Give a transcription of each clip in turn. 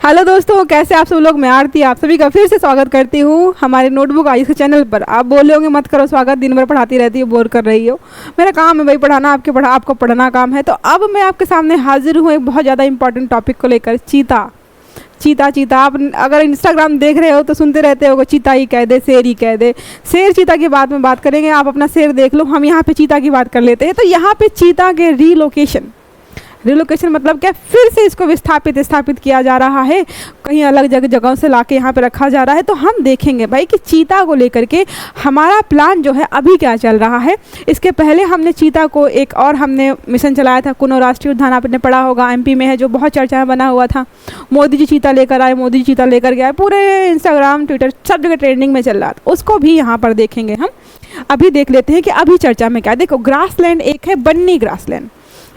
Hello दोस्तों, कैसे आप सब लोग। मैं आरती आप सभी का फिर से स्वागत करती हूँ हमारे नोटबुक आयुष के चैनल पर। आप बोल होंगे मत करो स्वागत, दिन भर पढ़ाती रहती हो, बोर कर रही हो। मेरा काम है भाई पढ़ाना, आपको पढ़ना काम है। तो अब मैं आपके सामने हाजिर हूँ एक बहुत ज़्यादा इंपॉर्टेंट टॉपिक को लेकर। चीता चीता चीता। आप अगर इंस्टाग्राम देख रहे हो तो सुनते रहते हो चीता ही कह दे, शेर ही कह दे। शेर चीता की बात में बात करेंगे, आप अपना शेर देख लो, हम यहाँ पे चीता की बात कर लेते हैं। तो यहाँ पे चीता के रिलोकेशन मतलब क्या, फिर से इसको स्थापित किया जा रहा है, कहीं अलग जगहों से लाके यहाँ पे रखा जा रहा है। तो हम देखेंगे भाई कि चीता को लेकर के हमारा प्लान जो है अभी क्या चल रहा है। इसके पहले हमने चीता को एक और हमने मिशन चलाया था, कुनो राष्ट्रीय उद्यान, आपने पढ़ा होगा, एमपी में है, जो बहुत चर्चा में बना हुआ था। मोदी जी चीता लेकर आए, मोदी जी चीता लेकर गए, पूरे इंस्टाग्राम ट्विटर सब जगह ट्रेंडिंग में चल रहा था। उसको भी यहाँ पर देखेंगे हम। अभी देख लेते हैं कि अभी चर्चा में क्या है। देखो, ग्रासलैंड एक है, बन्नी ग्रासलैंड।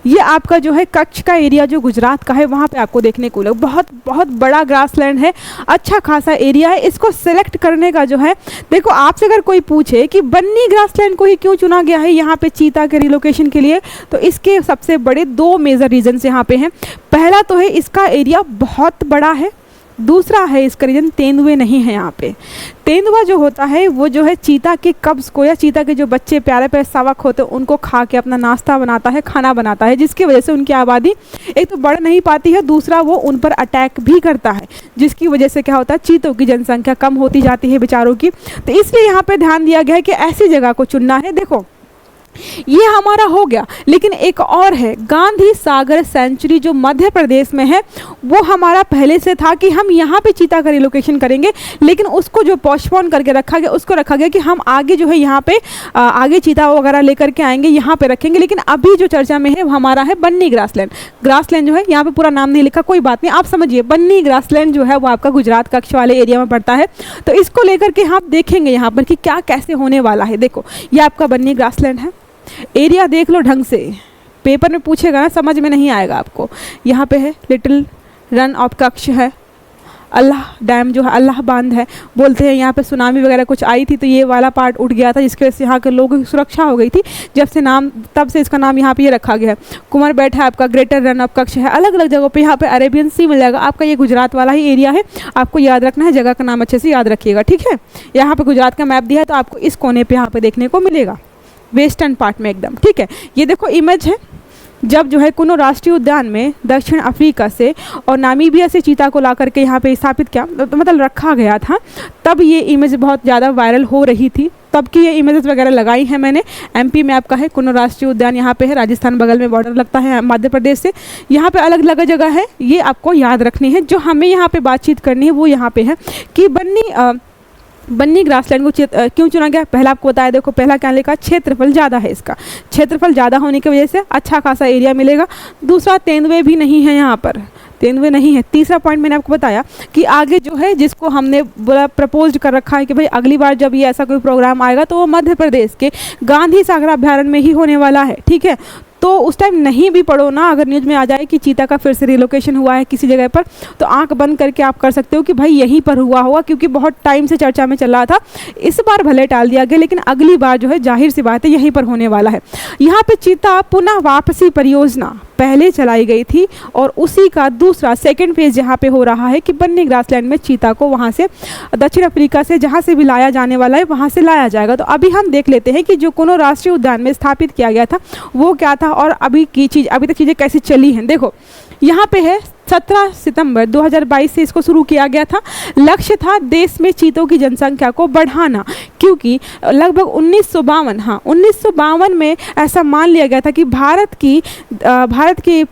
ये आपका जो है कच्छ का एरिया जो गुजरात का है, वहाँ पे आपको देखने को मिलेगा। बहुत बहुत बड़ा ग्रासलैंड है, अच्छा खासा एरिया है। इसको सेलेक्ट करने का जो है, देखो आपसे अगर कोई पूछे कि बन्नी ग्रासलैंड को ही क्यों चुना गया है यहाँ पे चीता के रिलोकेशन के लिए, तो इसके सबसे बड़े दो मेजर रीजन्स यहाँ पे हैं। पहला तो है इसका एरिया बहुत बड़ा है, दूसरा है इसका रीजन तेंदुए नहीं है यहाँ पे। तेंदुआ जो होता है वो जो है चीता के कब्ज को या चीता के जो बच्चे प्यारे प्यारे शावक होते हैं उनको खा के अपना नाश्ता बनाता है, खाना बनाता है, जिसकी वजह से उनकी आबादी एक तो बढ़ नहीं पाती है, दूसरा वो उन पर अटैक भी करता है, जिसकी वजह से क्या होता है, चीतों की जनसंख्या कम होती जाती है बेचारों की। तो इसलिए यहाँ पे ध्यान दिया गया है कि ऐसी जगह को चुनना है। देखो ये हमारा हो गया, लेकिन एक और है, गांधी सागर सेंचुरी जो मध्य प्रदेश में है, वो हमारा पहले से था कि हम यहाँ पे चीता का रिलोकेशन करेंगे, लेकिन उसको जो पोस्टपोन करके रखा गया, उसको रखा गया कि हम आगे जो है यहाँ पे आगे चीता वगैरह लेकर के आएंगे, यहाँ पे रखेंगे। लेकिन अभी जो चर्चा में है वो हमारा है बन्नी ग्रासलैंड। ग्रासलैंड जो है, यहाँ पे पूरा नाम नहीं लिखा, कोई बात नहीं, आप समझिए बन्नी ग्रासलैंड जो है वो आपका गुजरात कच्छ वाले एरिया में पड़ता है। तो इसको लेकर के हम देखेंगे यहाँ पर कि क्या कैसे होने वाला है। देखो ये आपका बन्नी ग्रासलैंड है, एरिया देख लो ढंग से, पेपर में पूछेगा ना समझ में नहीं आएगा आपको। यहाँ पे है लिटिल रन ऑफ कच्छ है, अल्लाह डैम जो है, अल्लाह बांध है, बोलते हैं यहाँ पे सुनामी वगैरह कुछ आई थी तो ये वाला पार्ट उठ गया था, जिसकी वजह से यहाँ के लोगों की सुरक्षा हो गई थी। तब से इसका नाम यहाँ पे ये रखा गया है। कुंवरबेट है आपका, ग्रेटर रन ऑफ कच्छ है, अलग अलग जगहों पे यहाँ पे अरेबियन सी मिल जाएगा आपका। ये गुजरात वाला ही एरिया है, आपको याद रखना है, जगह का नाम अच्छे से याद रखिएगा, ठीक है। यहाँ पे गुजरात का मैप दिया है तो आपको इस कोने पर यहाँ पे देखने को मिलेगा, वेस्टर्न पार्ट में एकदम, ठीक है। ये देखो इमेज है, जब जो है कुनो राष्ट्रीय उद्यान में दक्षिण अफ्रीका से और नामीबिया से चीता को ला करके यहाँ पे स्थापित किया, तो मतलब रखा गया था, तब ये इमेज बहुत ज़्यादा वायरल हो रही थी। तब की ये इमेजेस वगैरह लगाई हैं मैंने। एमपी में आपका है कुनो राष्ट्रीय उद्यान, यहाँ पे है, राजस्थान बगल में बॉर्डर लगता है मध्य प्रदेश से। यहाँ पे अलग अलग जगह है, ये आपको याद रखनी है। जो हमें यहाँ पे बातचीत करनी है वो यहाँ पे है कि बन्नी ग्रासलैंड को क्यों चुना गया। पहला आपको बताया, देखो पहला क्या लिखा, क्षेत्रफल ज़्यादा है, इसका क्षेत्रफल ज़्यादा होने की वजह से अच्छा खासा एरिया मिलेगा। दूसरा तेंदुए भी नहीं है यहाँ पर, तेंदुए नहीं है। तीसरा पॉइंट मैंने आपको बताया कि आगे जो है जिसको हमने बोला प्रपोज कर रखा है कि भाई अगली बार जब ये ऐसा कोई प्रोग्राम आएगा तो वो मध्य प्रदेश के गांधी सागर अभ्यारण्य में ही होने वाला है, ठीक है। तो उस टाइम नहीं भी पढ़ो ना, अगर न्यूज़ में आ जाए कि चीता का फिर से रिलोकेशन हुआ है किसी जगह पर, तो आंख बंद करके आप कर सकते हो कि भाई यहीं पर हुआ होगा, क्योंकि बहुत टाइम से चर्चा में चल रहा था। इस बार भले टाल दिया गया, लेकिन अगली बार जो है जाहिर सी बात है यहीं पर होने वाला है। यहाँ पे चीता पुनः वापसी परियोजना पहले चलाई गई थी और उसी का दूसरा सेकंड फेज यहाँ पे हो रहा है कि बन्नी ग्रासलैंड में चीता को वहाँ से दक्षिण अफ्रीका से जहाँ से भी लाया जाने वाला है वहाँ से लाया जाएगा। तो अभी हम देख लेते हैं कि जो कुनो राष्ट्रीय उद्यान में स्थापित किया गया था वो क्या था और अभी तक चीज़ें कैसी चली हैं। देखो यहाँ पे है 17 सितंबर 2022 से इसको शुरू किया गया था। लक्ष्य था देश में चीतों की जनसंख्या को बढ़ाना, क्योंकि लगभग 1952 में ऐसा मान लिया गया था कि भारत की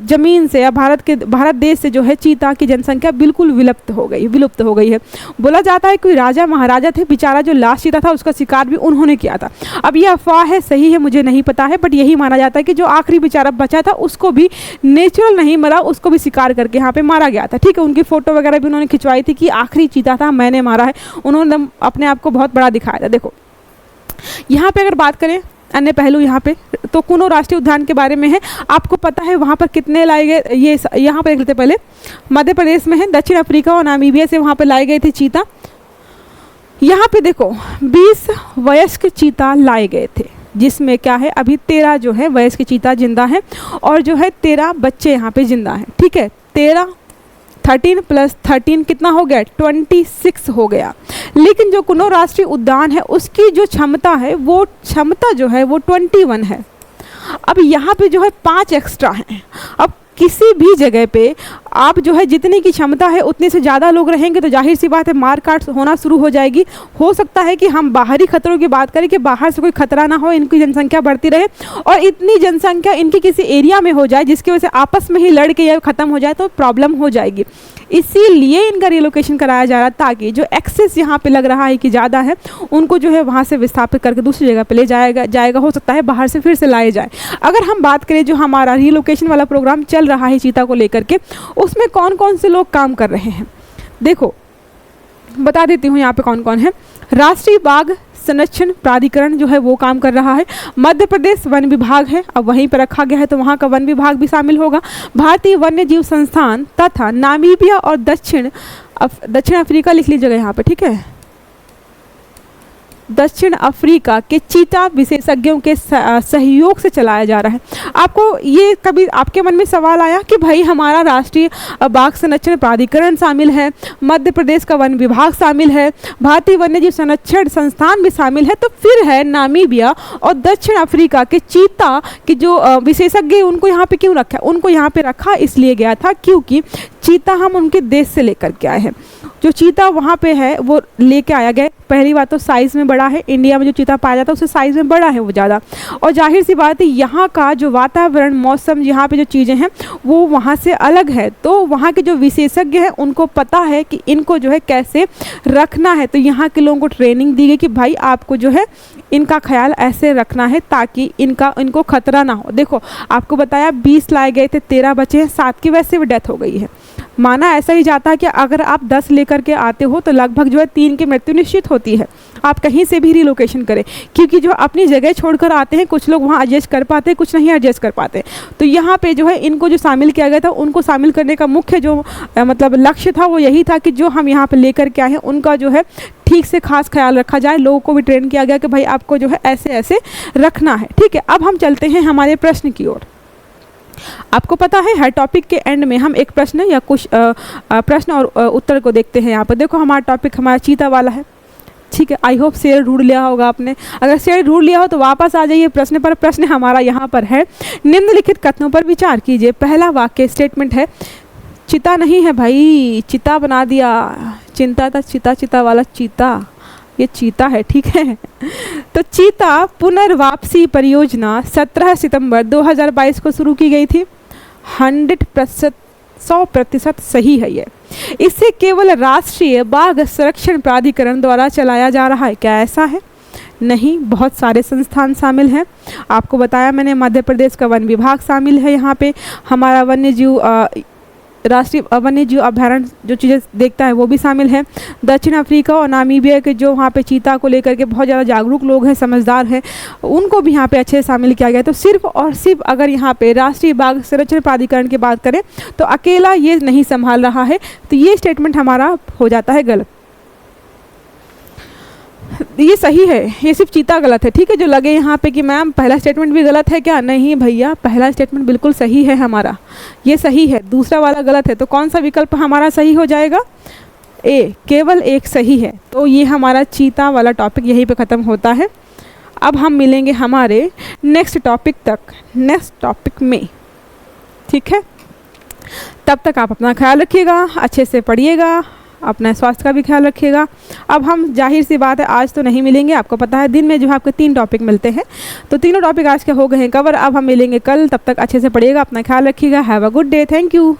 ज़मीन से या भारत देश से जो है चीता की जनसंख्या बिल्कुल विलुप्त हो गई है। बोला जाता है कोई राजा महाराजा थे, बेचारा जो लास्ट चीता था उसका शिकार भी उन्होंने किया था। अब ये अफवाह है, सही है मुझे नहीं पता है, बट यही माना जाता है कि जो आखिरी बेचारा बचा था उसको भी नेचुरल नहीं मरा, उसको भी शिकार करके यहाँ पे मारा गया था, ठीक है। उनकी फोटो वगैरह भी उन्होंने खिंचवाई थी कि आखिरी चीता था, मैंने मारा है, उन्होंने अपने आप को बहुत बड़ा दिखाया था। देखो यहाँ पे अगर बात करें अन्य पहलू यहाँ पे, तो कुनो राष्ट्रीय उद्यान के बारे में है, आपको पता है वहाँ पर कितने लाए गए, ये यहाँ पर देख लेते पहले। मध्य प्रदेश में है, दक्षिण अफ्रीका और नामीबिया से वहाँ पर लाए गए थे चीता। यहाँ पे देखो 20 वयस्क चीता लाए गए थे, जिसमें क्या है अभी 13 जो है वयस्क चीता जिंदा हैं और जो है 13 बच्चे यहाँ पे जिंदा हैं, ठीक है। 13 + 13 कितना हो गया, 26 हो गया। लेकिन जो कुन्नो राष्ट्रीय उद्यान है उसकी जो क्षमता है वो क्षमता जो है वो 21 है। अब यहाँ पे जो है 5 एक्स्ट्रा हैं। अब किसी भी जगह पे आप जो है जितने की क्षमता है उतने से ज़्यादा लोग रहेंगे तो जाहिर सी बात है मारकाट होना शुरू हो जाएगी। हो सकता है कि हम बाहरी खतरों की बात करें कि बाहर से कोई खतरा ना हो, इनकी जनसंख्या बढ़ती रहे और इतनी जनसंख्या इनकी किसी एरिया में हो जाए जिसकी वजह से आपस में ही लड़ के या ख़त्म हो जाए तो प्रॉब्लम हो जाएगी। इसीलिए इनका रिलोकेशन कराया जा रहा है ताकि जो एक्सेस यहाँ पे लग रहा है कि ज़्यादा है उनको जो है वहाँ से विस्थापित करके दूसरी जगह पे ले जाएगा। हो सकता है बाहर से फिर से लाए जाए। अगर हम बात करें जो हमारा रिलोकेशन वाला प्रोग्राम चल रहा है चीता को लेकर के, उसमें कौन कौन से लोग काम कर रहे हैं देखो बता देती हूँ यहाँ पे कौन कौन है। राष्ट्रीय बाघ संरक्षण प्राधिकरण जो है वो काम कर रहा है। मध्य प्रदेश वन विभाग है, अब वहीं पर रखा गया है तो वहाँ का वन विभाग भी शामिल होगा। भारतीय वन्य जीव संस्थान तथा नामीबिया और दक्षिण अफ्रीका लिख लीजिएगा यहाँ पे, ठीक है। दक्षिण अफ्रीका के चीता विशेषज्ञों के सहयोग से चलाया जा रहा है। आपको ये कभी आपके मन में सवाल आया कि भाई हमारा राष्ट्रीय बाघ संरक्षण प्राधिकरण शामिल है, मध्य प्रदेश का वन विभाग शामिल है, भारतीय वन्यजीव संरक्षण संस्थान भी शामिल है, तो फिर है नामीबिया और दक्षिण अफ्रीका के चीता के जो विशेषज्ञ उनको यहाँ पे क्यों रखा? उनको यहाँ पे रखा इसलिए गया था क्योंकि चीता हम उनके देश से लेकर के आए हैं। जो चीता वहाँ पे है वो लेके आया गया। पहली बात तो साइज़ में बड़ा है, इंडिया में जो चीता पाया जाता है उससे साइज़ में बड़ा है वो ज़्यादा, और जाहिर सी बात है यहाँ का जो वातावरण मौसम यहाँ पे जो चीज़ें हैं वो वहाँ से अलग है। तो वहाँ के जो विशेषज्ञ हैं उनको पता है कि इनको जो है कैसे रखना है, तो यहाँ के लोगों को ट्रेनिंग दी गई कि भाई आपको जो है इनका ख्याल ऐसे रखना है ताकि इनको खतरा ना हो। देखो आपको बताया 20 लाए गए थे, 13 बचे हैं, 7 की वैसे भी डेथ हो गई है। माना ऐसा ही जाता है कि अगर आप 10 लेकर के आते हो तो लगभग जो है 3 की मृत्यु निश्चित होती है। आप कहीं से भी रिलोकेशन करें, क्योंकि जो अपनी जगह छोड़कर आते हैं कुछ लोग वहाँ एडजस्ट कर पाते हैं, कुछ नहीं एडजस्ट कर पाते। तो यहाँ पे जो है इनको जो शामिल किया गया था उनको शामिल करने का मुख्य जो मतलब लक्ष्य था वो यही था कि जो हम यहाँ पे लेकर के आए हैं उनका जो है ठीक से खास ख्याल रखा जाए। लोगों को भी ट्रेन किया गया कि भाई आपको जो है ऐसे ऐसे रखना है, ठीक है। अब हम चलते हैं हमारे प्रश्न की ओर। आपको पता है हर टॉपिक के एंड में हम एक प्रश्न या कुछ प्रश्न और उत्तर को देखते हैं। यहाँ पर देखो हमारा टॉपिक हमारा चीता वाला है, ठीक है। आई होप शेयर ढूंढ लिया होगा आपने। अगर शेयर ढूंढ लिया हो तो वापस आ जाइए प्रश्न पर। प्रश्न हमारा यहाँ पर है, निम्नलिखित कथनों पर विचार कीजिए। पहला वाक्य स्टेटमेंट है, चिता नहीं है भाई, चिता बना दिया, चिंता था चिता, चिता वाला चीता, ये चीता है, ठीक है। तो चीता पुनर्वापसी परियोजना 17 सितंबर 2022 को शुरू की गई थी। 100% सही है ये। इसे केवल राष्ट्रीय बाघ संरक्षण प्राधिकरण द्वारा चलाया जा रहा है, क्या ऐसा है? नहीं, बहुत सारे संस्थान शामिल हैं। आपको बताया मैंने मध्य प्रदेश का वन विभाग शामिल है, यहाँ पे हमारा वन्यजीव राष्ट्रीय वन्यजीव अभयारण्य जो चीज़ें देखता है वो भी शामिल है। दक्षिण अफ्रीका और नामीबिया के जो वहाँ पे चीता को लेकर के बहुत ज़्यादा जागरूक लोग हैं, समझदार हैं, उनको भी यहाँ पे अच्छे से शामिल किया गया। तो सिर्फ और सिर्फ अगर यहाँ पे राष्ट्रीय बाघ संरक्षण प्राधिकरण की बात करें तो अकेला ये नहीं संभाल रहा है, तो ये स्टेटमेंट हमारा हो जाता है गलत। ये सही है, ये सिर्फ चीता गलत है, ठीक है। जो लगे यहाँ पे कि मैम पहला स्टेटमेंट भी गलत है क्या, नहीं भैया, पहला स्टेटमेंट बिल्कुल सही है हमारा, ये सही है। दूसरा वाला गलत है, तो कौन सा विकल्प हमारा सही हो जाएगा? ए, केवल एक सही है। तो ये हमारा चीता वाला टॉपिक यहीं पे ख़त्म होता है। अब हम मिलेंगे हमारे नेक्स्ट टॉपिक तक, नेक्स्ट टॉपिक में, ठीक है। तब तक आप अपना ख्याल रखिएगा, अच्छे से पढ़िएगा, अपना स्वास्थ्य का भी ख्याल रखिएगा। अब हम जाहिर सी बात है आज तो नहीं मिलेंगे, आपको पता है दिन में जो है आपके 3 टॉपिक मिलते हैं, तो तीनों टॉपिक आज के हो गए हैं कवर। अब हम मिलेंगे कल, तब तक अच्छे से पढ़िएगा, अपना ख्याल रखिएगा। Have a good day, thank you.